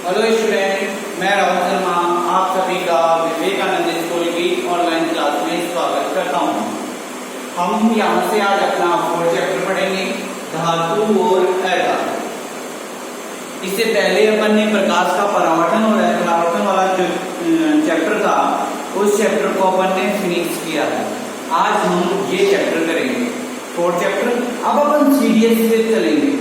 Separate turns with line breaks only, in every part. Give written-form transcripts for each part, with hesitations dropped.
Hello student, मैं राहुल शर्मा आप सभी का विवेकानंद स्कूल की ऑनलाइन क्लास में स्वागत करता हूं। हम यहां से आज अपना 4th चैप्टर पढ़ेंगे, धातु और अधातु। इससे पहले अपन ने प्रकाश का परावर्तन और परावर्तन वाला जो चैप्टर था, उस चैप्टर को अपन ने फिनिश किया है। आज हम ये चैप्टर करेंगे 4th चैप्टर। अब अपन सीडीएस से चलेंगे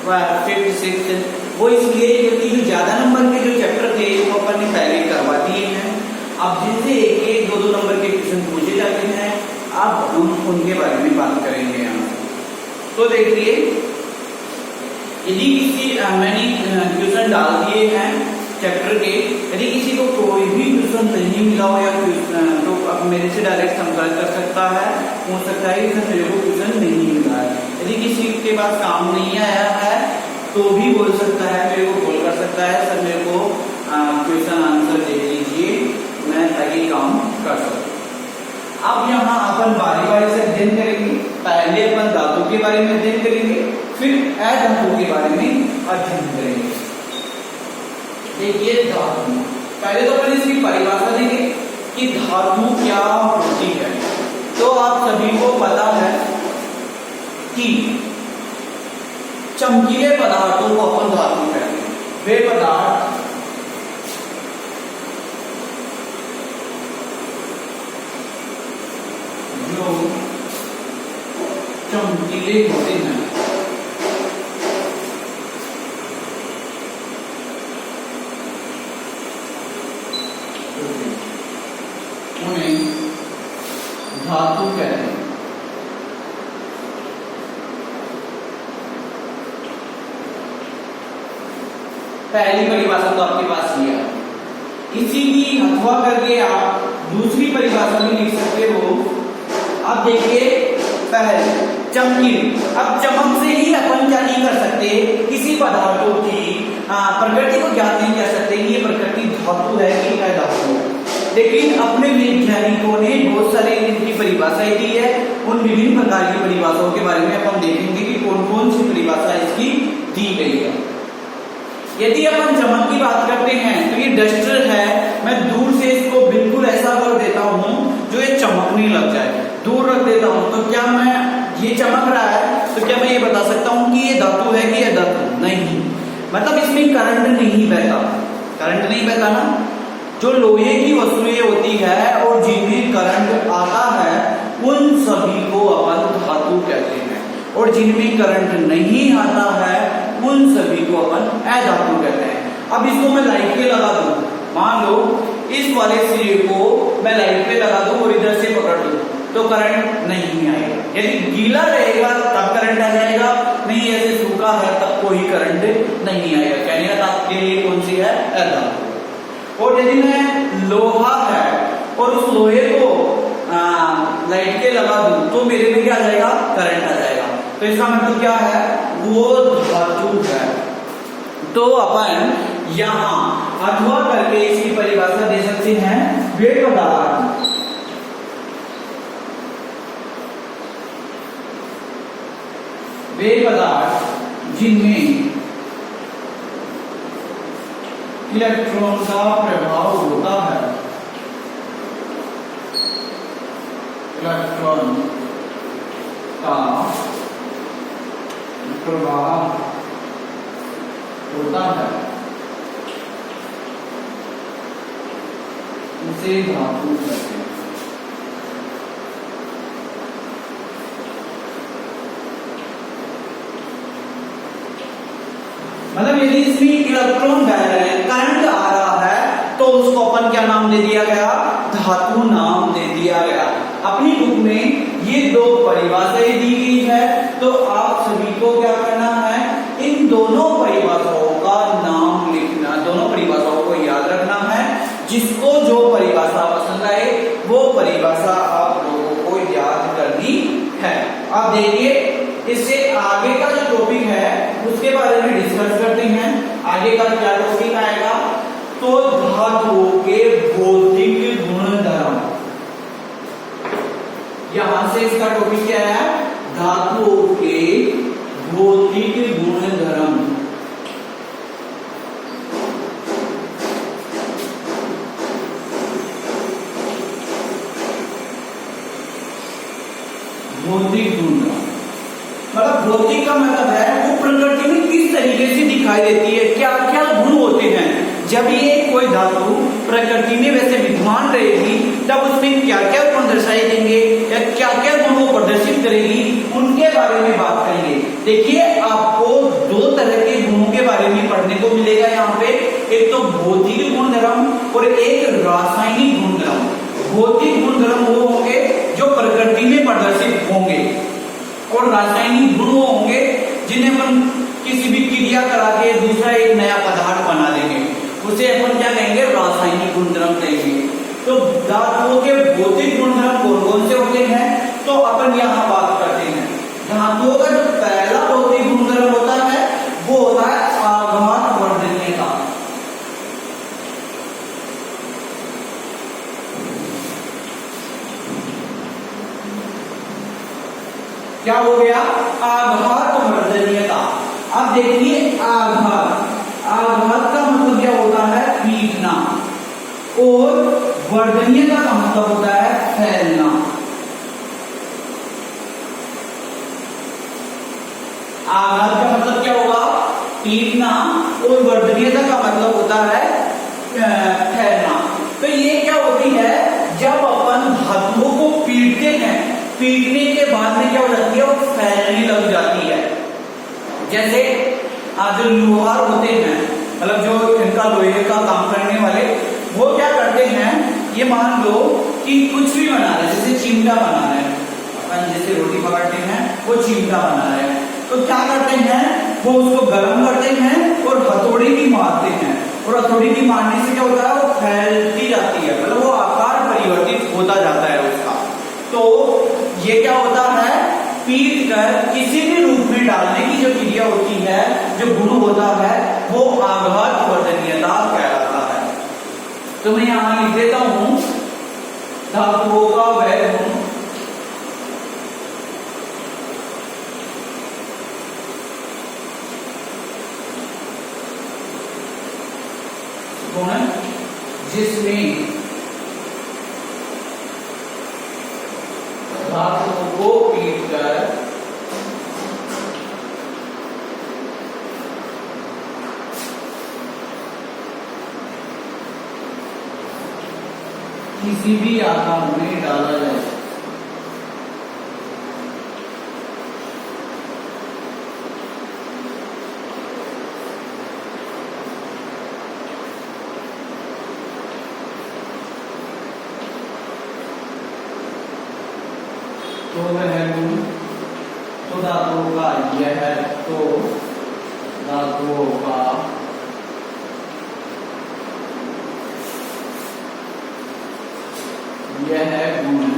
5th 6th। वो इसलिए क्योंकि जो ज्यादा नंबर के जो चैप्टर थे वो अपन ने पहले करवा दिए हैं। अब जिनसे एक एक दो नंबर के क्वेश्चन पूछे जाते हैं, अब हम उनके बारे में बात करेंगे यहाँ। तो देखिए, यदि किसी मैंने क्वेश्चन डाल दिए हैं चैप्टर के, यदि किसी को कोई भी क्वेश्चन नहीं मिला हो या तो अब मेरे से डायरेक्ट संपर्क कर सकता है, पूछ सकता है कि मेरे को क्वेश्चन नहीं मिला है। यदि किसी के पास काम नहीं आया है तो भी बोल सकता है, मेरे को कॉल कर सकता है, सर मेरे को क्वेश्चन आंसर दे दीजिए, मैं ताकि काम कर सकूं। अब यहाँ अपन बारी बारी से अध्ययन करेंगे। पहले अपन धातु के बारे में अध्ययन करेंगे, फिर अधातु के बारे में अध्ययन करेंगे। देखिए धातु, पहले तो अपन इसकी परिभाषा देंगे कि धातु क्या होती है। तो आप सभी को पता है कि चमकीले पदार्थों को अपन धातु कहते हैं। वे पदार्थ जो चमकीले होते हैं उन्हें धातु कहते हैं। पहली परिभाषा तो आपके पास ये है, इसी की अथवा करके आप दूसरी परिभाषा भी लिख सकते हो। अब देखिए, पहले चमकीले। अब चमक से ही अपन क्या नहीं कर सकते, किसी पदार्थों की प्रकृति को ज्ञात नहीं कर सकते ये प्रकृति धातु है कि अधातु है। लेकिन अपने वैज्ञानिकों ने बहुत सारे इनकी परिभाषाएं दी है। उन विभिन्न प्रकार की परिभाषाओं के बारे में अपन देखेंगे कि कौन कौन सी परिभाषा इसकी दी गई है। यदि अपन चमक की बात करते हैं तो ये डस्टर है, मैं दूर से इसको बिल्कुल ऐसा कर देता हूं जो ये चमकने लग जाए, दूर रख देता हूं तो क्या मैं ये चमक रहा है, तो क्या मैं ये बता सकता हूं कि ये धातु है कि अधातु? नहीं, मतलब इसमें करंट नहीं बहता। करंट नहीं बहता ना। जो लोहे की वस्तुएं होती है और जिनमें करंट आता है उन सभी को अपन धातु कहते हैं, और जिनमें करंट नहीं आता है उन सभी को अपन अधातु कहते हैं। अब इसको मैं लाइट पे लगा दूं, मान लो इस वाले सिरे को मैं लाइट पे लगा दूं और इधर से पकड़ लूं तो करंट नहीं आएगा। यदि गीला रहेगा तब करंट आ जाएगा, नहीं ऐसे सूखा है तब कोई करंट नहीं आएगा। कहने का आपके लिए कौन सी है? अधातु। और यदि मैं लोहा है और उस लोहे को लाइट के लगा दूं तो मेरे में क्या आ जाएगा? करंट आ जाएगा। तो इसका मतलब क्या है? वो धातु है। तो अपन यहाँ अथवा करके इसकी परिभाषा दे सकते हैं, वे पदार्थ जिनमें इलेक्ट्रॉन का प्रभाव होता है, इलेक्ट्रॉन का प्रभाव होता है, उसे धातु कहते हैं। मतलब यदि इसमें इलेक्ट्रॉन बह रहे हैं, करंट आ रहा है, तो उसको अपन क्या नाम दे दिया गया? धातु नाम दे दिया गया। अपनी बुक में ये दो परिभाषाएं दी गई है, तो आप सभी को क्या करना है? इन दोनों परिभाषाओं का नाम लिखना, दोनों परिभाषाओं को याद रखना है। जिसको जो परिभाषा पसंद आए वो परिभाषा आप लोगों को याद करनी है। अब देखिए, इससे आगे का जो टॉपिक है उसके बारे में डिस्कस करते हैं। आगे का क्या टॉपिक आएगा? तो धातुओं के भौतिक गुणधर्म। यहां से इसका टॉपिक क्या है? धातुओं के भौतिक गुणधर्म। भौतिक का मतलब है वो प्रकृति में किस तरीके से दिखाई देती है, क्या क्या गुण होते हैं। जब ये कोई धातु प्रकृति में वैसे विद्यमान रहेगी तब उसमें क्या क्या गुण दर्शाए देंगे या क्या क्या गुण वो प्रदर्शित करेगी, उनके बारे में बात करेंगे। देखिए आपको दो तरह के गुणों के बारे में पढ़ने को मिलेगा यहाँ पे, एक तो भौतिक गुणधर्म और एक रासायनिक गुणधर्म। भौतिक गुणधर्म वो होंगे जो प्रकृति में प्रदर्शित होंगे और रासायनिक गुण वो होंगे जिन्हें अपन किसी भी क्रिया करा के दूसरा एक नया पदार्थ बना देंगे, उसे अपन क्या कहेंगे, रासायनिक गुणधर्म कहेंगे। तो धातुओं के भौतिक गुणधर्म कौन कौन से होते हैं, तो अपन यहाँ बात करते हैं। धातुओं का जो पहला भौतिक गुणधर्म होता है वो होता है आघात वर्धनीयता। क्या हो गया, आघात वर्धनीयता। अब देखिए आघात, आघात का मतलब क्या होता है, पीटना, और वर्धनीयता का मतलब होता है फैलना। आघात का मतलब क्या होगा, पीटना, और वर्धनीयता का मतलब होता है फैलना। तो ये क्या होती है, जब अपन धातुओं को पीटते हैं, पीटने के बाद में क्या हो जाती है, वो फैलने लग जाती है। जैसे जो लोहार होते हैं, मतलब जो इनका लोहे का काम करने वाले, वो क्या करते हैं, ये मान लो कि कुछ भी बना रहे हैं, जैसे चिमटा बना रहे हैं, अपन जैसे रोटी पकड़ते हैं वो चिमटा बना रहे हैं, तो क्या करते हैं, वो उसको गर्म करते हैं और हथौड़ी भी मारते हैं, और हथौड़ी भी मारने से क्या होता है, वो फैलती जाती है, मतलब वो आकार परिवर्तित होता जाता है उसका। तो ये क्या होता है, पीट कर किसी भी रूप में डालने की जो क्रिया होती है, जो गुण होता है, वो आघात वर्धनीयता कहलाता है। तो मैं यहां लिख देता हूं, धातुओं का वह गुण जिसमें धातुओं को पीटकर किसी भी आकार में डाला जाए। तो वह गुण, तो धातुओं का यह, तो धातुओं का यह गुण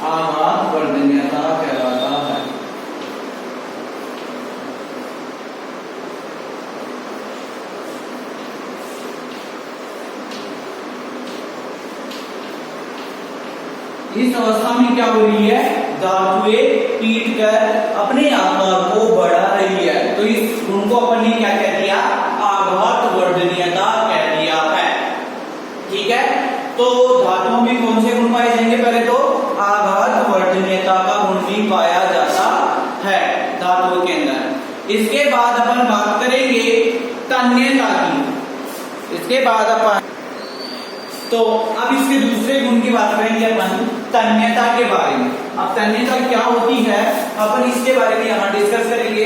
आघात वर्धनीयता कहलाता है। इस अवस्था में क्या हो रही है, धातुएं पीट कर अपने आकार को बढ़ा रही है, तो इस गुण को अपन ने क्या कह दिया, आघात वर्धनीयता कह दिया है। ठीक है, तो धातुओं में कौन से गुण पाए जाएंगे, पहले तो आघात वर्धनीयता का गुण भी पाया जाता है धातुओं के अंदर। इसके बाद अपन बात करेंगे तन्यता की। इसके बाद अपन, तो अब इसके दूसरे गुण की बात करेंगे अपन तन्यता के बारे में। अब तन्यता क्या होती है, अपन इसके बारे में यहां डिस्कस करेंगे।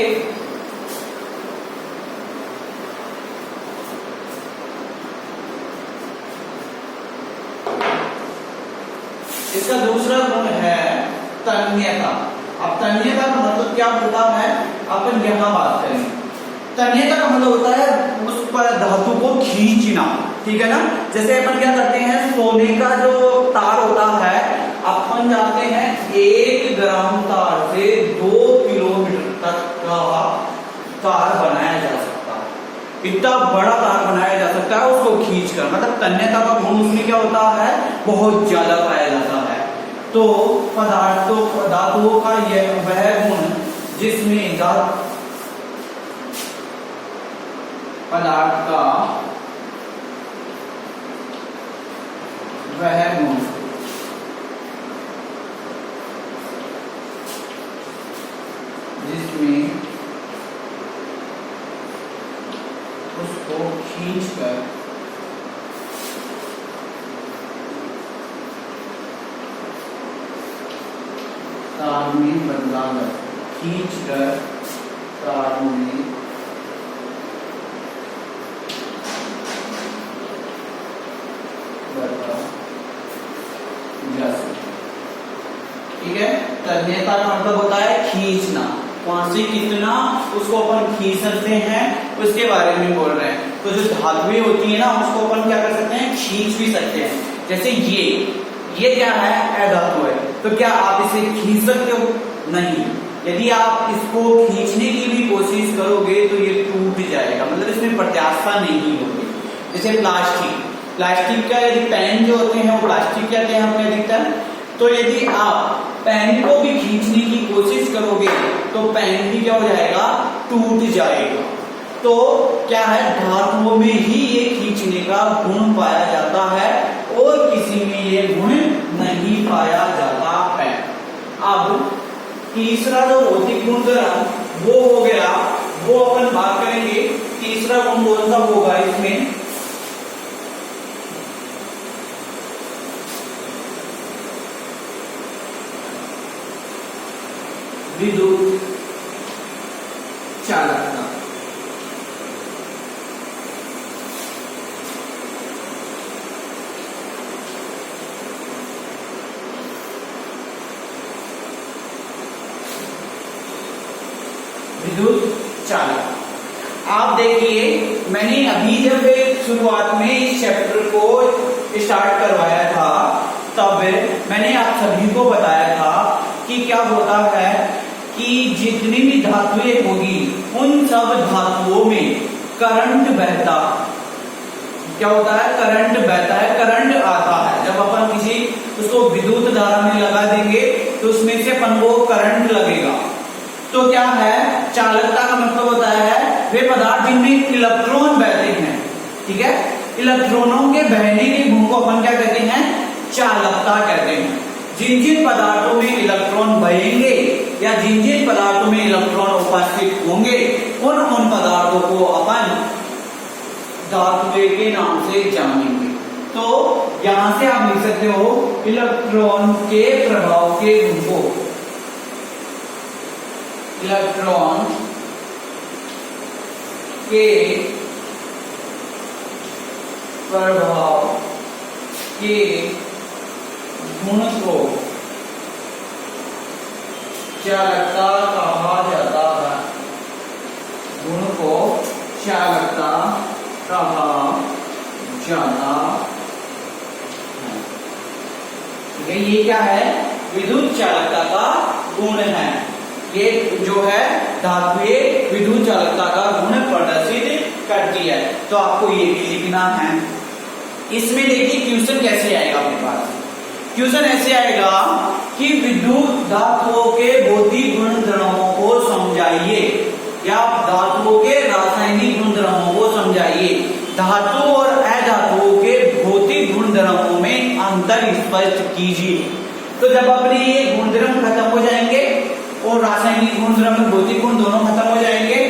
इसका दूसरा गुण है तन्यता। अब तन्यता का मतलब क्या होता है, अपन यहां बात करेंगे। तन्यता का मतलब होता है उस पर धातु को खींचना, ठीक है ना। जैसे अपन क्या करते हैं, सोने का जो तार होता है, अपन जाते हैं 1 ग्राम तार से 2 किलोमीटर तक का तार बनाया जा सकता है। इतना बड़ा तार बनाया जा सकता है उसको खींचकर, मतलब तन्यता का गुण उसमें क्या होता है, बहुत ज्यादा पाया जाता है। तो धातुओं का यह वह गुण जिसमें पदार्थ का वह गुण जिसमें उसको खींचकर तार में बदला गया, खींचकर तार में बदला जा सकता। ठीक है, तन्यता का मतलब होता है खींचना, कौन सी कितना उसको अपन खींच सकते हैं उसके बारे में बोल रहे हैं। तो जो धातुएं होती है ना उसको अपन क्या कर सकते हैं, खींच भी सकते हैं। जैसे ये क्या है, अधातु है, तो क्या आप इसे खींच सकते हो? नहीं। यदि आप इसको खींचने की भी कोशिश करोगे तो ये टूट जाएगा, मतलब इसमें प्रत्याशा नहीं होगी। जैसे प्लास्टिक का यदि पेन जो होते हैं वो प्लास्टिक कहते हैं अपने अधिकतर, तो यदि आप पेन को भी खींचने की कोशिश करोगे तो पेन भी क्या हो जाएगा, टूट जाएगा। तो क्या है, धातुओं में ही ये खींचने का गुण पाया जाता है और किसी में ये गुण नहीं पाया जाता है। अब तीसरा जो भौतिक गुणधर्म वो हो गया, वो अपन बात करेंगे। तीसरा गुण कौन सा होगा इसमें, विद्युत चालकता। विद्युत चालक, आप देखिए मैंने अभी जब शुरुआत में इस चैप्टर को स्टार्ट करवाया था तब मैंने आप सभी को बताया था कि क्या होता है कि जितनी भी धातुएं होगी उन सब धातुओं में करंट बहता, क्या होता है, करंट बहता है, करंट आता है। जब अपन किसी उसको विद्युत धारा में लगा देंगे तो उसमें से अपन को करंट लगेगा। तो क्या है, चालकता का मतलब होता है वे पदार्थ जिनमें इलेक्ट्रॉन बहते हैं। ठीक है, इलेक्ट्रॉनों के बहने के गुण को अपन क्या कहते हैं, चालकता कहते हैं। जिन जिन पदार्थों में इलेक्ट्रॉन बहेंगे या जिन जिन पदार्थों में इलेक्ट्रॉन उपस्थित होंगे उन पदार्थों को अपन धातुएं के नाम से जानेंगे। तो यहां से आप लिख सकते हो इलेक्ट्रॉन के प्रभाव के गुण को, इलेक्ट्रॉन के प्रभाव के गुण को चालकता कहा जाता है, गुण को चालकता कहा जाता है। ठीक है, ये क्या है, विद्युत चालकता का गुण है। ये जो है धातुएं विद्युत चालकता का गुण प्रदर्शित करती है। तो आपको ये भी लिखना है। इसमें देखिए क्वेश्चन कैसे आएगा अपने पास, क्वेश्चन ऐसे आएगा कि विद्युत धातुओं के भौतिक गुणधर्मों को समझाइए या धातुओं के रासायनिक गुणधर्मों को समझाइए। धातु और अधातुओं के भौतिक गुणधर्मों में अंतर स्पष्ट कीजिए। तो जब अपने ये गुणधर्म खत्म हो जाएंगे और रासायनिक गुणधर्म भौतिक गुण दोनों खत्म हो जाएंगे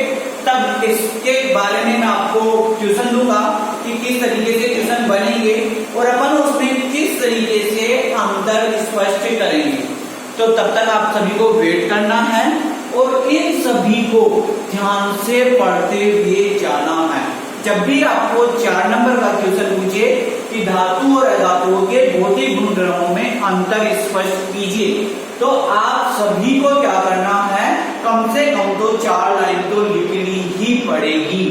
तब इसके बारे में मैं आपको क्वेश्चन दूंगा कि किस तरीके से क्वेश्चन बनेंगे और अपन उसमें किस तरीके से अंतर स्पष्ट करेंगे। तो तब तक आप सभी को वेट करना है और इन सभी को ध्यान से पढ़ते हुए जाना है। जब भी आपको 4 नंबर का क्वेश्चन पूछे कि धातु और अधातुओं के भौतिक गुणधर्मों में अंतर स्पष्ट कीजिए तो आप सभी को क्या करना है, कम से कम तो 4 लाइन तो लिखनी ही पड़ेगी।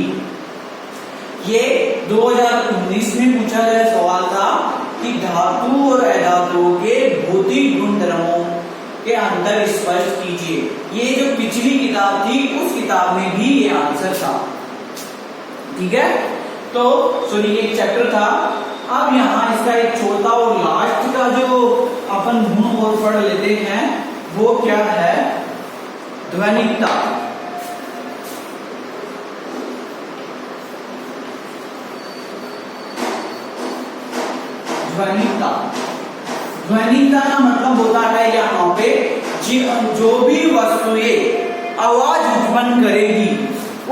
ये 2019 में पूछा गया सवाल था कि धातु और अधातुओं के भौतिक गुणधर्मों के अंतर स्पष्ट कीजिए। ये जो पिछली किताब थी उस किताब में भी ये आंसर था। ठीक है, तो सुनिए एक चैप्टर था। अब यहाँ इसका एक छोटा और लास्ट का जो अपन गुण और पढ़ लेते हैं वो क्या है, ध्वनिकता। ध्वनिकता, ध्वनिकता का मतलब होता है यहाँ पे जो भी वस्तुएं करेगी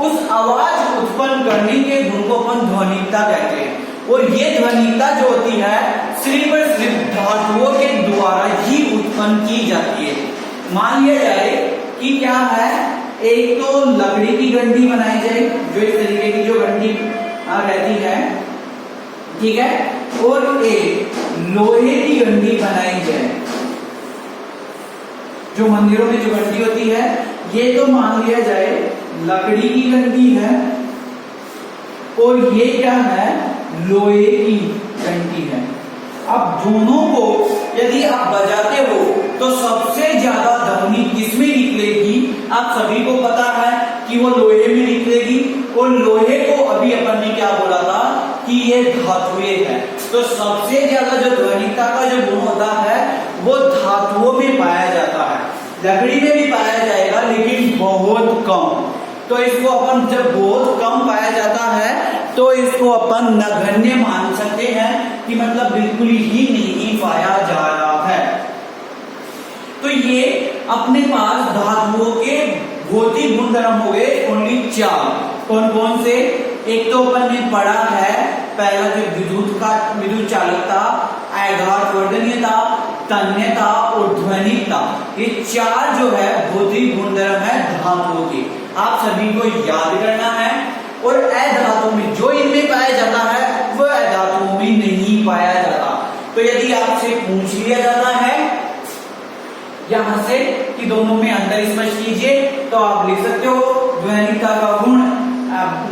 उस आवाज उत्पन्न करने के गुण को अपन ध्वनिकता कहते हैं। और ये ध्वनिकता जो होती है सिर्फ और सिर्फ धातुओं के द्वारा ही उत्पन्न की जाती है। मान लिया जाए कि क्या है, एक तो लकड़ी की घंटी बनाई जाए जो इस तरीके की जो घंटी रहती है, ठीक है, और एक लोहे की घंटी बनाई जाए। जो मंदिरों में जो घंटी होती है ये तो मान लिया जाए लकड़ी की घंटी है और ये क्या है, लोहे की घंटी है। अब दोनों को यदि आप बजाते हो तो सबसे ज्यादा ध्वनि किसमें निकलेगी? आप सभी को पता है कि वो लोहे में निकलेगी। और लोहे को अभी अपन ने क्या बोला था कि ये धातुएं है, तो सबसे ज्यादा जो ध्वनिकता का जो गुण होता है वो धातुओं में पाया जाता है। लकड़ी में भी पाया जाएगा लेकिन बहुत कम। तो इसको अपन जब बहुत कम पाया जाता है तो इसको अपन नगण्य मान सकते हैं कि मतलब बिल्कुल ही नहीं पाया जा रहा है। तो ये अपने पास धातुओं के भौतिक गुणधर्म हो गए ओनली 4। कौन कौन से? एक तो अपन ने पढ़ा है पहला जो विद्युत चालकता, आघातवर्धनीयता, तन्यता और ध्वनिकता, ये 4 जो है भौतिक गुणधर्म है धातुओं के। आप सभी को याद करना है। और अधातुओं में जो इनमें पाया जाता है वह अधातुओं में नहीं पाया जाता। तो यदि आपसे पूछ लिया जाता है यहां से कि दोनों में अंतर स्पष्ट कीजिए तो आप लिख सकते हो ध्वनिकता का गुण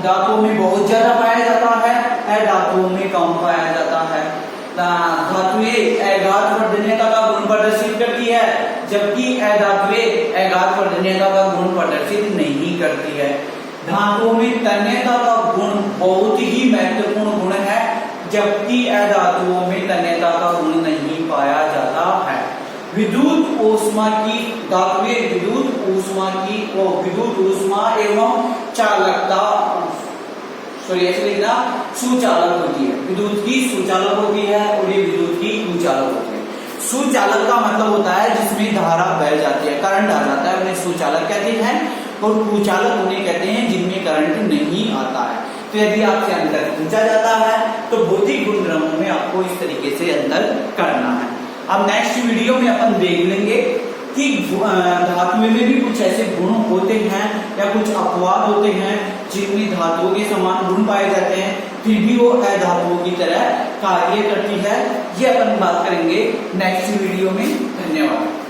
धातुओं में बहुत ज्यादा पाया जाता है, अधातुओं में कम पाया जाता है। धातुएं आघातवर्धनीयता का गुण प्रदर्शित करती है जबकि अधातुएं आघातवर्धनीयता का गुण प्रदर्शित नहीं करती है। धातुओं में तन्यता का गुण बहुत ही महत्वपूर्ण गुण है जबकि अधातुओं में तन्यता का गुण नहीं पाया जाता है। विद्युत ऊष्मा की धातुएं विद्युत ऊष्मा एवं चालकता ऐसे लिखना सुचालक होती है। विद्युत की सुचालक होती है और ये विद्युत की कुचालक होती है। सुचालक का मतलब होता है जिसमें धारा बह जाती है, करंट आ जाता है, उन्हें सुचालक कहते हैं। और कुचालक उन्हें कहते हैं जिनमें करंट नहीं आता है। तो यदि आपसे अंतर पूछा जाता है तो भौतिक गुणधर्मों में आपको इस तरीके से अंतर करना है। अब नेक्स्ट वीडियो में अपन देख लेंगे कि धातुओं में भी कुछ ऐसे गुण होते हैं या कुछ अपवाद होते हैं जिनमें धातुओं के समान गुण पाए जाते हैं फिर भी वो अधातुओं की तरह कार्य करती है। ये अपन बात करेंगे नेक्स्ट वीडियो में। धन्यवाद।